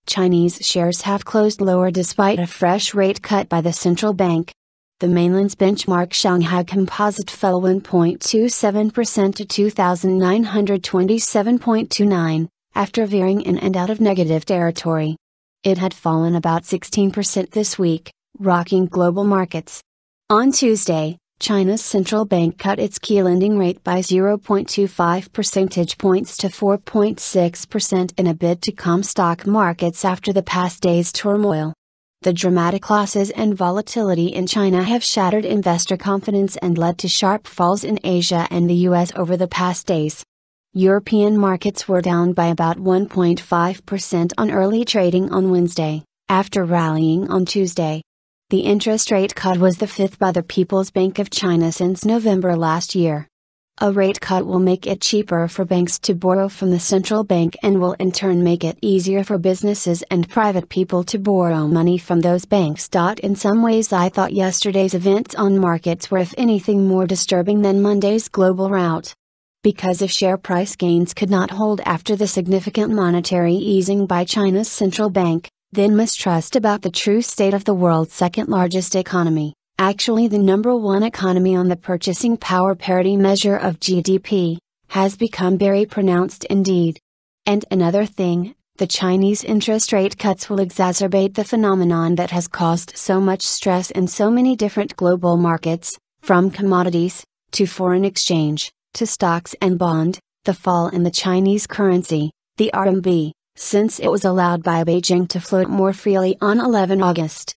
Chinese shares have closed lower despite a fresh rate cut by the central bank. The mainland's benchmark Shanghai Composite fell 1.27% to 2,927.29, after veering in and out of negative territory. It had fallen about 16% this week, rocking global markets. On Tuesday, China's central bank cut its key lending rate by 0.25 percentage points to 4.6% in a bid to calm stock markets after the past day's turmoil. The dramatic losses and volatility in China have shattered investor confidence and led to sharp falls in Asia and the US over the past days. European markets were down by about 1.5% on early trading on Wednesday, after rallying on Tuesday. The interest rate cut was the fifth by the People's Bank of China since November last year. A rate cut will make it cheaper for banks to borrow from the central bank and will in turn make it easier for businesses and private people to borrow money from those banks. In some ways, I thought yesterday's events on markets were if anything more disturbing than Monday's global rout. Because if share price gains could not hold after the significant monetary easing by China's central bank, then mistrust about the true state of the world's second largest economy, actually the number one economy on the purchasing power parity measure of GDP, has become very pronounced indeed. And another thing, the Chinese interest rate cuts will exacerbate the phenomenon that has caused so much stress in so many different global markets, from commodities, to foreign exchange, to stocks and bond, the fall in the Chinese currency, the RMB, since it was allowed by Beijing to float more freely on 11 August.